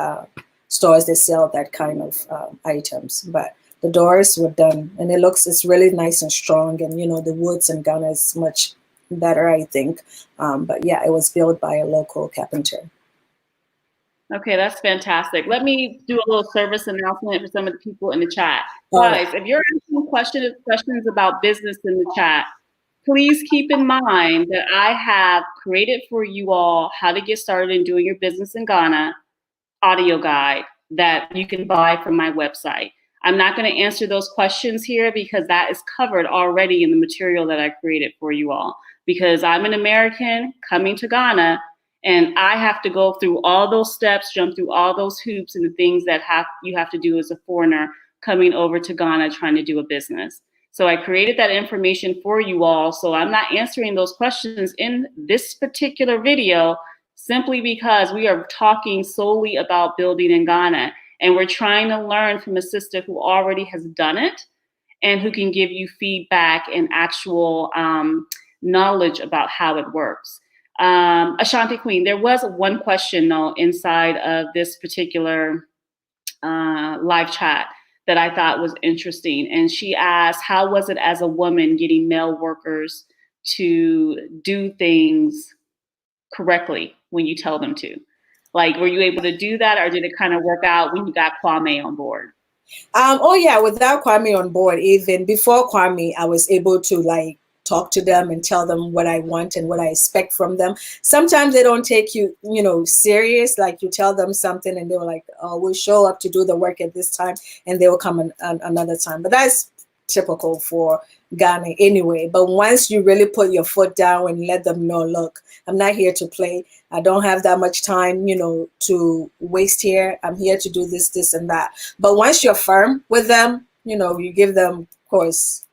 stores that sell that kind of items. But the doors were done, and it's really nice and strong. And the woods in Ghana is much better, I think. But yeah, it was built by a local carpenter. Okay, that's fantastic. Let me do a little service announcement for some of the people in the chat. Guys, if you're asking questions about business in the chat, please keep in mind that I have created for you all how to get started in doing your business in Ghana audio guide that you can buy from my website. I'm not going to answer those questions here, because that is covered already in the material that I created for you all. Because I'm an American coming to Ghana, and I have to go through all those steps, jump through all those hoops and the things that you have to do as a foreigner coming over to Ghana trying to do a business. So I created that information for you all. So I'm not answering those questions in this particular video, simply because we are talking solely about building in Ghana. And we're trying to learn from a sister who already has done it and who can give you feedback and actual knowledge about how it works. AshantiQueen, there was one question though inside of this particular live chat that I thought was interesting. And she asked, how was it as a woman getting male workers to do things correctly when you tell them to? Like, were you able to do that, or did it kind of work out when you got Kwame on board? Oh yeah, without Kwame on board, even before Kwame, I was able to talk to them and tell them what I want and what I expect from them. Sometimes they don't take you, serious. Like you tell them something and they were like, "Oh, we'll show up to do the work at this time," and they will come another time. But that's typical for Ghana anyway. But once you really put your foot down and let them know, look, I'm not here to play. I don't have that much time, to waste here. I'm here to do this, this, and that. But once you're firm with them, you give them, of course,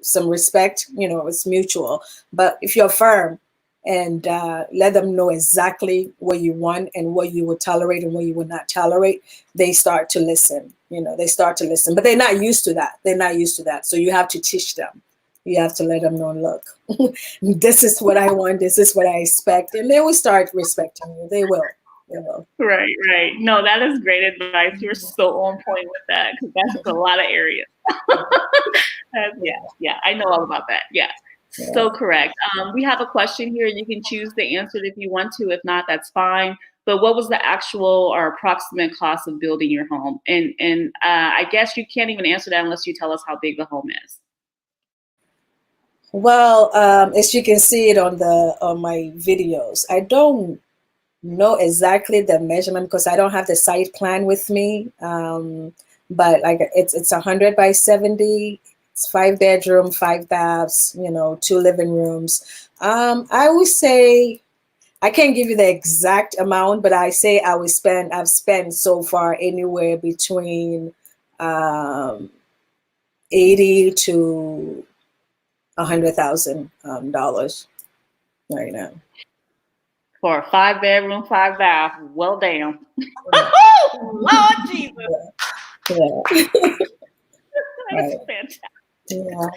some respect, it's mutual. But if you're firm and let them know exactly what you want and what you would tolerate and what you would not tolerate, they start to listen. They start to listen, but they're not used to that. They're not used to that. So you have to teach them. You have to let them know, look, this is what I want. This is what I expect. And they will start respecting you. They will. Right. No, that is great advice. You're so on point with that, because that's a lot of areas. Yeah, I know all about that. Yeah, so correct. We have a question here. You can choose to answer it if you want to. If not, that's fine. But what was the actual or approximate cost of building your home? And I guess you can't even answer that unless you tell us how big the home is. Well, as you can see it on my videos, I don't know exactly the measurement because I don't have the site plan with me. But it's 100 by 70. It's 5 bedroom, 5 baths, 2 living rooms. I would say, I can't give you the exact amount, but I say I've spent so far anywhere between 80 to $100,000 right now. For a 5 bedroom, 5 bath, well damn. Lord Jesus. Yeah. That's fantastic. Yeah.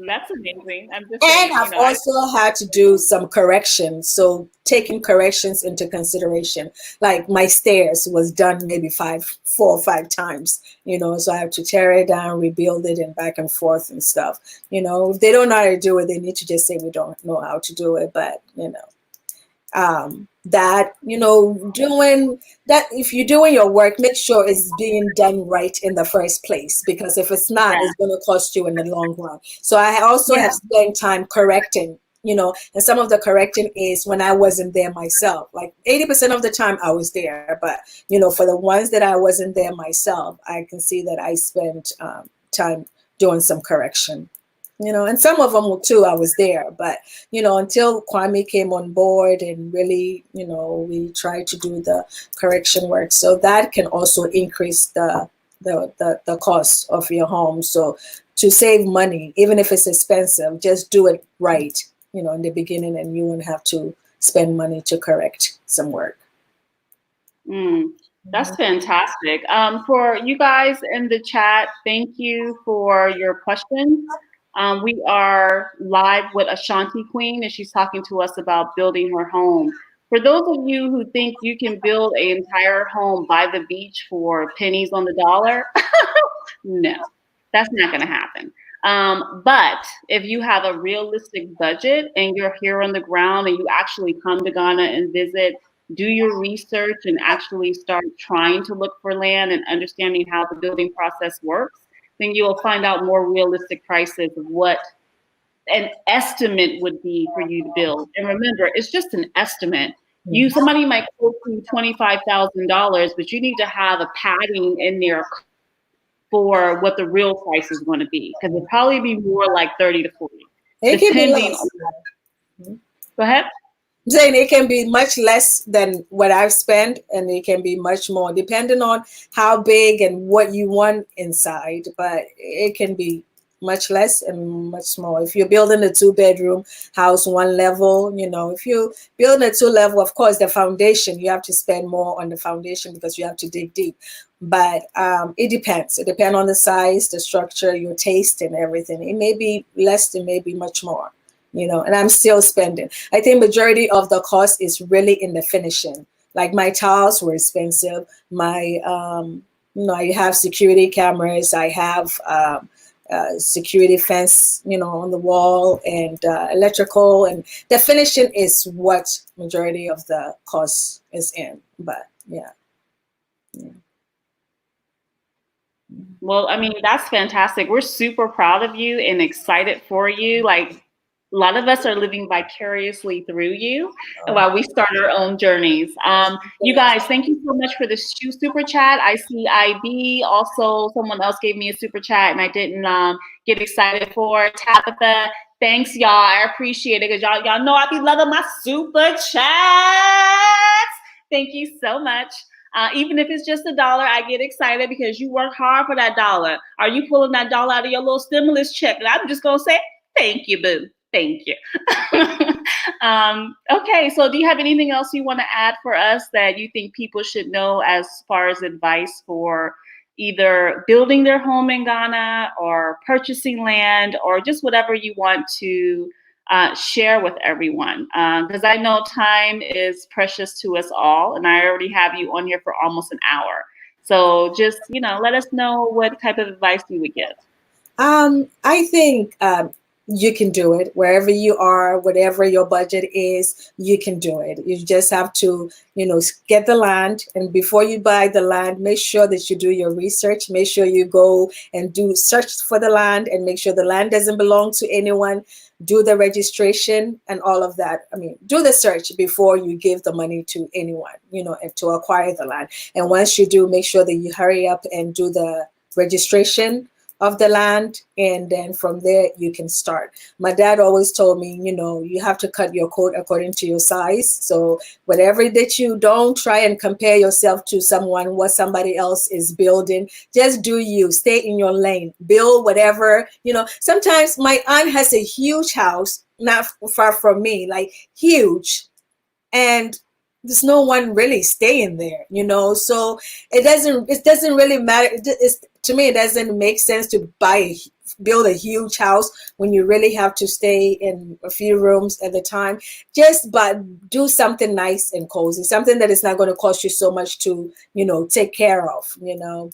That's amazing. I'm just And saying, I've also had to do some corrections. So taking corrections into consideration, like my stairs was done maybe 4 or 5 times, so I have to tear it down, rebuild it, and back and forth and stuff. If they don't know how to do it, they need to just say we don't know how to do it. But that doing that, if you're doing your work, make sure it's being done right in the first place, because if it's not, it's going to cost you in the long run. So I also have spent time correcting, and some of the correcting is when I wasn't there myself. Like 80% of the time I was there, but for the ones that I wasn't there myself, I can see that I spent time doing some correction. And some of them too, I was there, but until Kwame came on board and really, we tried to do the correction work. So that can also increase the cost of your home. So to save money, even if it's expensive, just do it right, in the beginning, and you won't have to spend money to correct some work. That's fantastic. For you guys in the chat, thank you for your questions. We are live with AshantiQueen, and she's talking to us about building her home. For those of you who think you can build an entire home by the beach for pennies on the dollar, no, that's not going to happen. But if you have a realistic budget and you're here on the ground and you actually come to Ghana and visit, do your research and actually start trying to look for land and understanding how the building process works, then you'll find out more realistic prices of what an estimate would be for you to build. And remember, it's just an estimate. Somebody might quote you $25,000, but you need to have a padding in there for what the real price is going to be, because it'll probably be more like 30 to 40. It depending can be on. Go ahead. I'm saying it can be much less than what I've spent, and it can be much more depending on how big and what you want inside. But it can be much less and much more. If you're building a 2-bedroom house, 1 level, if you build a 2 level, of course, the foundation, you have to spend more on the foundation because you have to dig deep. But it depends. It depends on the size, the structure, your taste, and everything. It may be less, it may be much more. And I'm still spending. I think majority of the cost is really in the finishing. Like my tiles were expensive. My, I have security cameras. I have security fence, on the wall, and electrical, and the finishing is what majority of the cost is in. But yeah. Well, I mean, that's fantastic. We're super proud of you and excited for you. Like, a lot of us are living vicariously through you while we start our own journeys. You guys, thank you so much for the super chat. I see IB. Also, someone else gave me a super chat and I didn't get excited for it. Tabitha, thanks, y'all. I appreciate it because y'all know I be loving my super chats. Thank you so much. Even if it's just $1, I get excited because you work hard for that dollar. Are you pulling that dollar out of your little stimulus check? And I'm just going to say, thank you, boo. Thank you. Okay, so do you have anything else you want to add for us that you think people should know as far as advice for either building their home in Ghana or purchasing land, or just whatever you want to share with everyone? Because I know time is precious to us all, and I already have you on here for almost an hour. So just, let us know what type of advice you would give. I think you can do it wherever you are, whatever your budget is, you can do it. You just have to, get the land. And before you buy the land, make sure that you do your research. Make sure you go and do search for the land and make sure the land doesn't belong to anyone. Do the registration and all of that. I mean, do the search before you give the money to anyone, and to acquire the land. And once you do, make sure that you hurry up and do the registration of the land, and then from there you can start. My dad always told me, you have to cut your coat according to your size. So whatever that you don't try and compare yourself to someone, what somebody else is building. Just do you. Stay in your lane. Build whatever, Sometimes my aunt has a huge house not far from me, like huge, and there's no one really staying there, so it doesn't really matter. To me, it doesn't make sense to buy build a huge house when you really have to stay in a few rooms at a time. Just but do something nice and cozy, something that is not going to cost you so much to, take care of,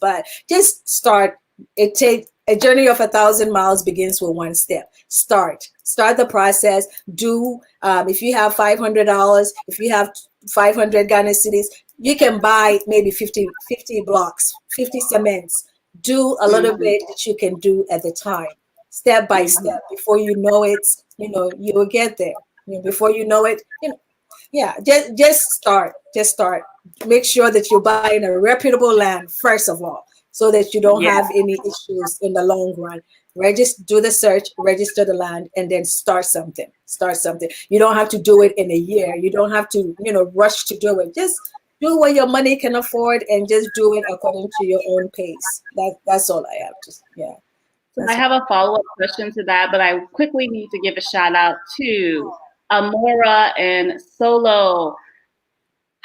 but just start. It takes a journey of 1,000 miles begins with one step. Start the process. Do if you have $500, if you have 500 Ghana cities, you can buy maybe 50 blocks, 50 cements. Do a little bit that you can do at the time, step by step. Before you know it, you will get there. Before you know it, yeah, just start. Just start. Make sure that you're buying a reputable land first of all, so that you don't have any issues in the long run. Do the search, register the land, and then start something. You don't have to do it in a year. You don't have to, rush to do it. Just do what your money can afford, and just do it according to your own pace. That's all I have to. Yeah. I have a follow-up question to that, but I quickly need to give a shout out to Amora and Solo.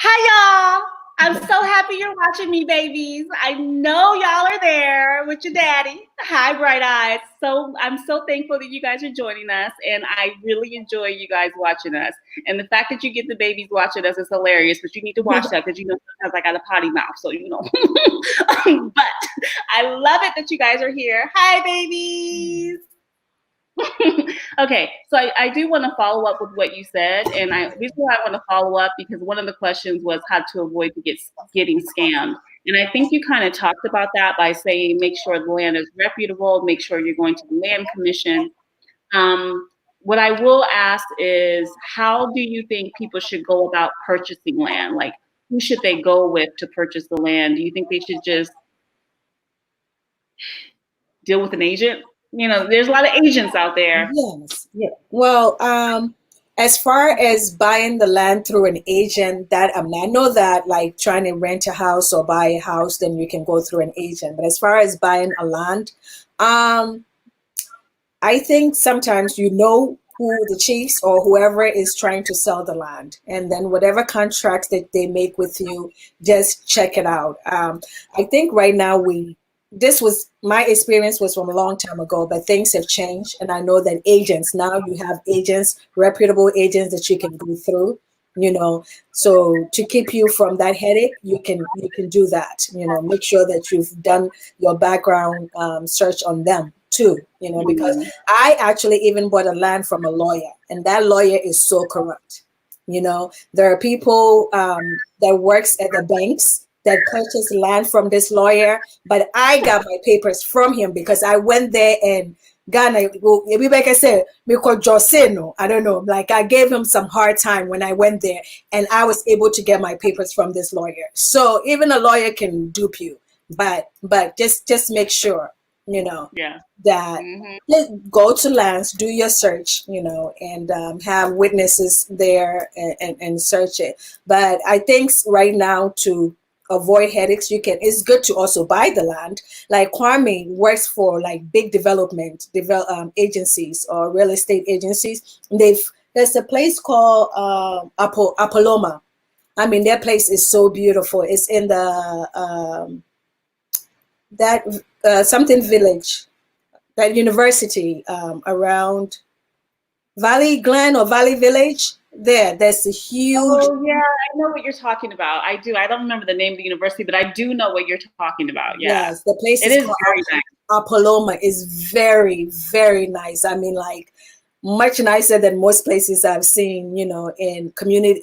Hi, y'all. I'm so happy you're watching me, babies. I know y'all are there with your daddy. Hi, Bright Eyes. So I'm so thankful that you guys are joining us, and I really enjoy you guys watching us. And the fact that you get the babies watching us is hilarious, but you need to watch that because sometimes I got a potty mouth, so But I love it that you guys are here. Hi, babies. Okay, so I do want to follow up with what you said, and this is why I want to follow up because one of the questions was how to avoid getting scammed, and I think you kind of talked about that by saying make sure the land is reputable, make sure you're going to the land commission. What I will ask is, how do you think people should go about purchasing land? Like, who should they go with to purchase the land? Do you think they should just deal with an agent? There's a lot of agents out there. Yes. Yeah. Well, as far as buying the land through an agent, that I know that like trying to rent a house or buy a house, then you can go through an agent. But as far as buying a land, I think sometimes who the chiefs or whoever is trying to sell the land, and then whatever contracts that they make with you, just check it out. I think right now my experience was from a long time ago, but things have changed. And I know that now you have agents, reputable agents that you can go through, so to keep you from that headache, you can do that, make sure that you've done your background search on them too, because I actually even bought a land from a lawyer, and that lawyer is so corrupt. There are people that works at the banks that purchased land from this lawyer, but I got my papers from him because I went there and Ghana, Rebecca said, because Joseno, I don't know, like I gave him some hard time when I went there, and I was able to get my papers from this lawyer. So even a lawyer can dupe you, but just make sure, that go to lands, do your search, and have witnesses there and search it. But I think right now to avoid headaches, it's good to also buy the land. Like Kwame works for like big development agencies or real estate agencies. There's a place called Apoloma. I mean, their place is so beautiful. It's in the something village, that university around Valley Glen or Valley Village. There's a huge. Oh yeah, I know what you're talking about. I do. I don't remember the name of the university, but I do know what you're talking about. Yeah. Yes, the place is called very nice. Apoloma is very, very nice. I mean, like much nicer than most places I've seen, in community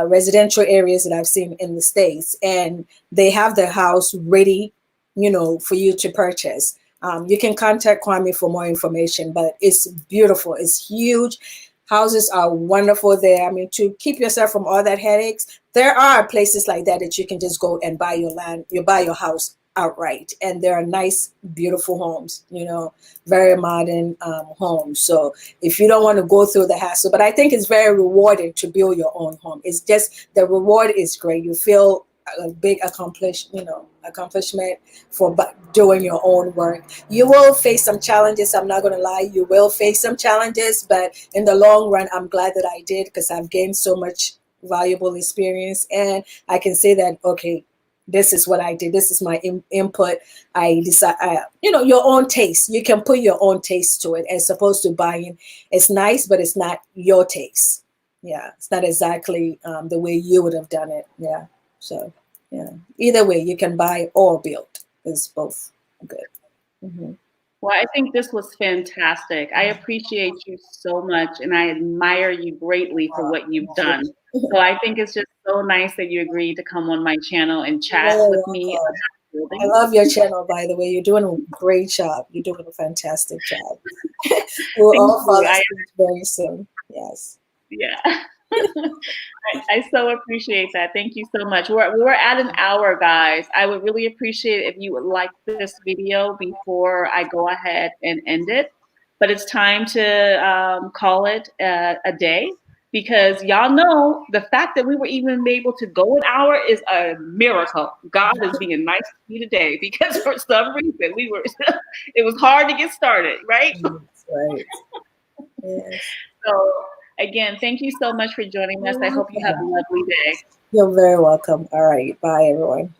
residential areas that I've seen in the States. And they have their house ready, for you to purchase. You can contact Kwame for more information, but it's beautiful. It's huge. Houses are wonderful there. I mean, to keep yourself from all that headaches, there are places like that you can just go and buy your land. You buy your house outright, and there are nice, beautiful homes. Very modern homes. So if you don't want to go through the hassle, but I think it's very rewarding to build your own home. It's just the reward is great. You feel a big accomplishment for doing your own work. You will face some challenges. I'm not going to lie. You will face some challenges, but in the long run, I'm glad that I did because I've gained so much valuable experience. And I can say that, okay, this is what I did. This is my input. I decide, your own taste. You can put your own taste to it as opposed to buying. It's nice, but it's not your taste. Yeah, it's not exactly the way you would have done it. Yeah. So, yeah. Either way, you can buy or build. It's both good. Mm-hmm. Well, I think this was fantastic. I appreciate you so much, and I admire you greatly for what you've done. So I think it's just so nice that you agreed to come on my channel and chat with me about building. I love your channel, by the way. You're doing a great job. You're doing a fantastic job. We'll all follow very soon. Yes. Yeah. I so appreciate that. Thank you so much. We're at an hour, guys. I would really appreciate it if you would like this video before I go ahead and end it. But it's time to call it a day, because y'all know the fact that we were even able to go an hour is a miracle. God is being nice to me today, because for some reason it was hard to get started, right? That's right. Yes. So again, thank you so much for joining us. I hope you have a lovely day. You're very welcome. All right. Bye, everyone.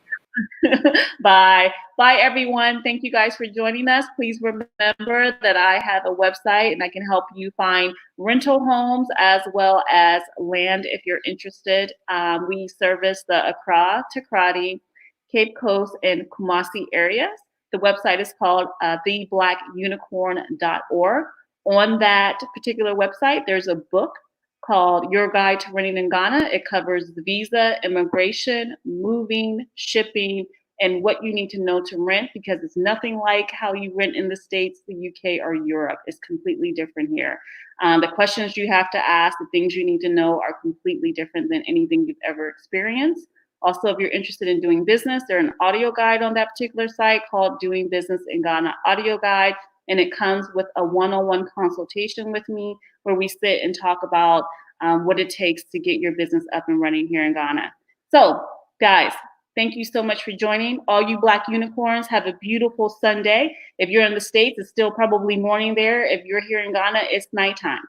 Bye. Bye, everyone. Thank you guys for joining us. Please remember that I have a website and I can help you find rental homes as well as land if you're interested. We service the Accra, Takoradi, Cape Coast, and Kumasi areas. The website is called theblackunicorn.org. On that particular website, there's a book called Your Guide to Renting in Ghana. It covers the visa, immigration, moving, shipping, and what you need to know to rent, because it's nothing like how you rent in the States, the UK, or Europe. It's completely different here. The questions you have to ask, the things you need to know are completely different than anything you've ever experienced. Also, if you're interested in doing business, there's an audio guide on that particular site called Doing Business in Ghana Audio Guide. And it comes with a one-on-one consultation with me where we sit and talk about what it takes to get your business up and running here in Ghana. So, guys, thank you so much for joining. All you Black unicorns, have a beautiful Sunday. If you're in the States, it's still probably morning there. If you're here in Ghana, it's nighttime.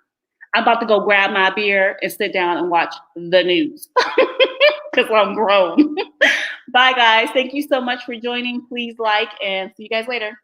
I'm about to go grab my beer and sit down and watch the news because I'm grown. Bye, guys. Thank you so much for joining. Please like and see you guys later.